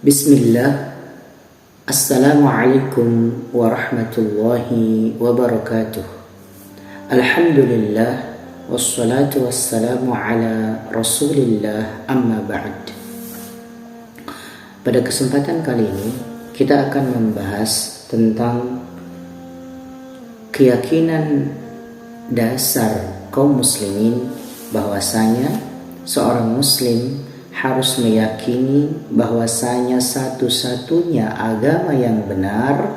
Bismillah. Assalamualaikum warahmatullahi wabarakatuh. Alhamdulillah. Wassalatu wassalamu ala rasulillah, amma ba'd. Pada kesempatan kali ini kita akan membahas tentang keyakinan dasar kaum muslimin bahwasanya seorang muslim harus meyakini bahwasanya satu-satunya agama yang benar,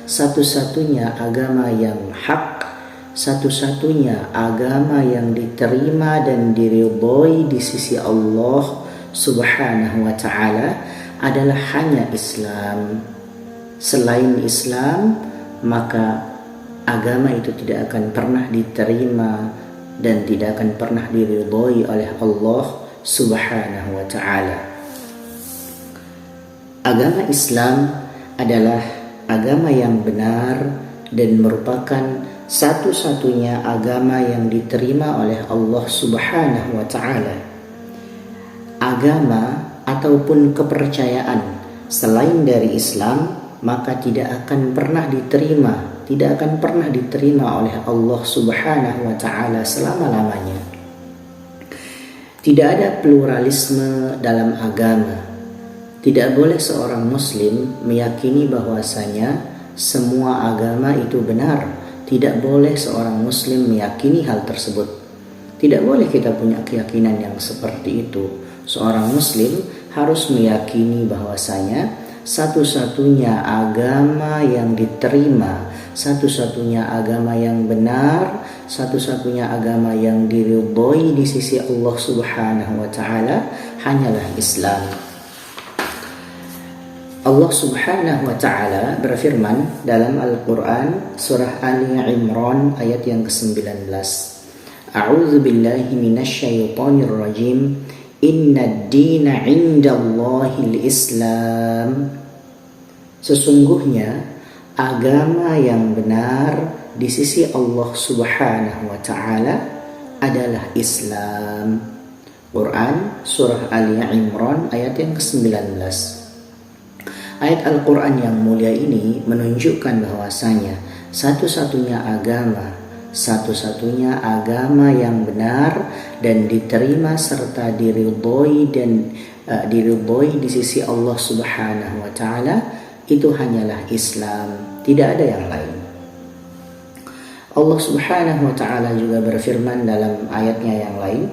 satu-satunya agama yang hak, satu-satunya agama yang diterima dan diridhoi di sisi Allah Subhanahu wa ta'ala adalah hanya Islam. Selain Islam, maka agama itu tidak akan pernah diterima dan tidak akan pernah diridhoi oleh Allah Subhanahu wa ta'ala. Agama Islam adalah agama yang benar dan merupakan satu-satunya agama yang diterima oleh Allah Subhanahu wa ta'ala. Agama ataupun kepercayaan selain dari Islam maka tidak akan pernah diterima oleh Allah Subhanahu wa ta'ala selama-lamanya. Tidak ada pluralisme dalam agama. Tidak boleh seorang muslim meyakini bahwasanya semua agama itu benar. Tidak boleh seorang muslim meyakini hal tersebut. Tidak boleh kita punya keyakinan yang seperti itu. Seorang muslim harus meyakini bahwasanya satu-satunya agama yang diterima, satu-satunya agama yang benar, satu-satunya agama yang diridhoi di sisi Allah Subhanahu wa ta'ala hanyalah Islam. Allah Subhanahu wa ta'ala berfirman dalam Al-Quran surah Ali Imran ayat yang ke-19. A'udzu billahi minasyaitonir rajim. Inna ad-dina 'indallahil Islam. Sesungguhnya agama yang benar di sisi Allah Subhanahu wa ta'ala adalah Islam. Quran surah Ali Imran ayat yang ke-19. Ayat Al-Quran yang mulia ini menunjukkan bahwasanya satu-satunya agama yang benar dan diterima serta diridhoi di sisi Allah Subhanahu wa ta'ala itu hanyalah Islam, tidak ada yang lain. Allah Subhanahu wa ta'ala juga berfirman dalam ayatnya yang lain,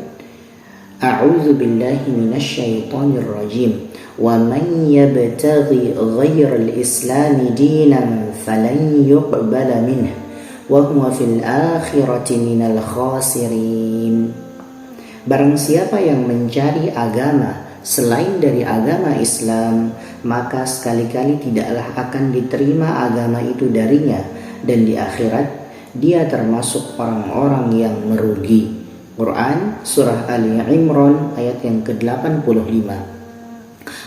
A'udzu billahi minasyaitonir rajim. Wa man yabtaghi ghairal islami dinan falan yuqbala minhu wa huwa fil akhirati minal khasirin. Barang siapa yang mencari agama selain dari agama Islam, maka sekali-kali tidaklah akan diterima agama itu darinya, dan di akhirat dia termasuk orang-orang yang merugi. Quran surah Ali Imran ayat yang ke-85.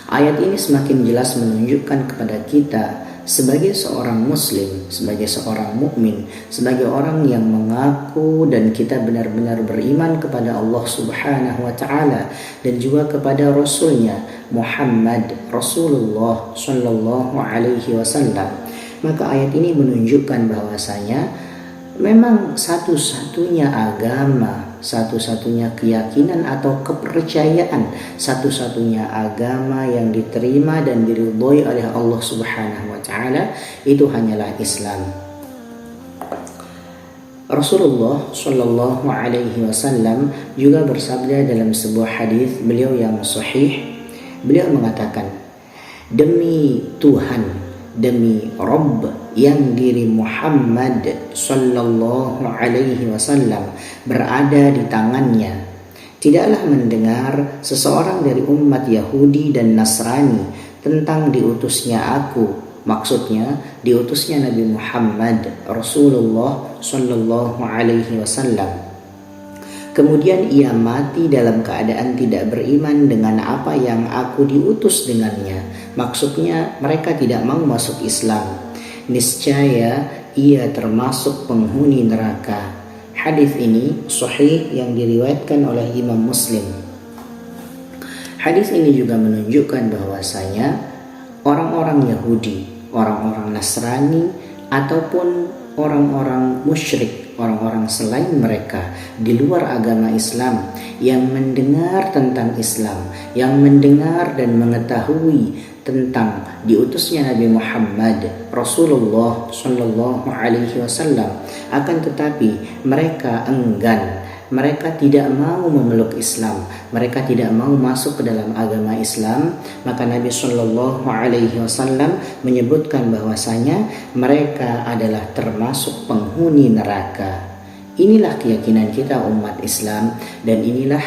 Ayat ini semakin jelas menunjukkan kepada kita sebagai seorang muslim, sebagai seorang mukmin, sebagai orang yang mengaku dan kita benar-benar beriman kepada Allah Subhanahu wa ta'ala dan juga kepada Rasulnya Muhammad Rasulullah Sallallahu Alaihi Wasallam. Maka ayat ini menunjukkan bahwasanya memang satu-satunya agama, satu-satunya keyakinan atau kepercayaan, satu-satunya agama yang diterima dan diridhoi oleh Allah Subhanahu wa ta'ala itu hanyalah Islam. Rasulullah Shallallahu Alaihi Wasallam juga bersabda dalam sebuah hadis beliau yang sahih. Beliau mengatakan, demi Tuhan, demi Rabb yang diri Muhammad Sallallahu Alaihi Wasallam berada di tangannya, tidaklah mendengar seseorang dari umat Yahudi dan Nasrani tentang diutusnya aku, maksudnya diutusnya Nabi Muhammad Rasulullah Sallallahu Alaihi Wasallam, kemudian ia mati dalam keadaan tidak beriman dengan apa yang aku diutus dengannya, maksudnya mereka tidak mau masuk Islam, niscaya ia termasuk penghuni neraka. Hadis ini sahih yang diriwayatkan oleh Imam Muslim. Hadis ini juga menunjukkan bahwasanya orang-orang Yahudi, orang-orang Nasrani, ataupun orang-orang musyrik, orang-orang selain mereka di luar agama Islam yang mendengar tentang Islam, yang mendengar dan mengetahui tentang diutusnya Nabi Muhammad Rasulullah Shallallahu Alaihi Wasallam, akan tetapi mereka enggan, mereka tidak mau memeluk Islam, mereka tidak mau masuk ke dalam agama Islam, maka Nabi Shallallahu Alaihi Wasallam menyebutkan bahwasanya mereka adalah termasuk penghuni neraka. Inilah keyakinan kita umat Islam, dan inilah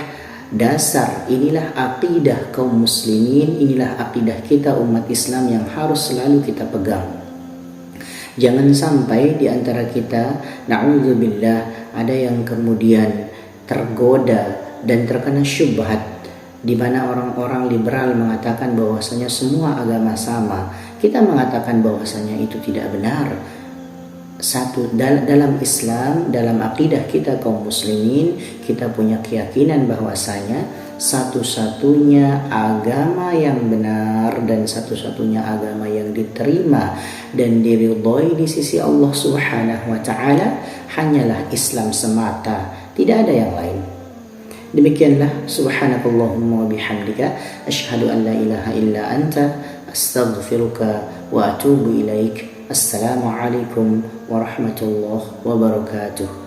dasar, inilah akidah kaum muslimin, inilah akidah kita umat Islam yang harus selalu kita pegang. Jangan sampai di antara kita, na'udzubillah, ada yang kemudian tergoda dan terkena syubhat, di mana orang-orang liberal mengatakan bahwasanya semua agama sama. Kita mengatakan bahwasanya itu tidak benar. Satu, dalam Islam, dalam akidah kita kaum muslimin, kita punya keyakinan bahwasanya satu-satunya agama yang benar dan satu-satunya agama yang diterima dan diridhoi di sisi Allah Subhanahu wa taala hanyalah Islam semata, tidak ada yang lain. Demikianlah, subhanakallahumma wa bihamdika asyhadu an la ilaha illa anta astaghfiruka wa atubu ilaik. Assalamualaikum warahmatullahi wabarakatuh.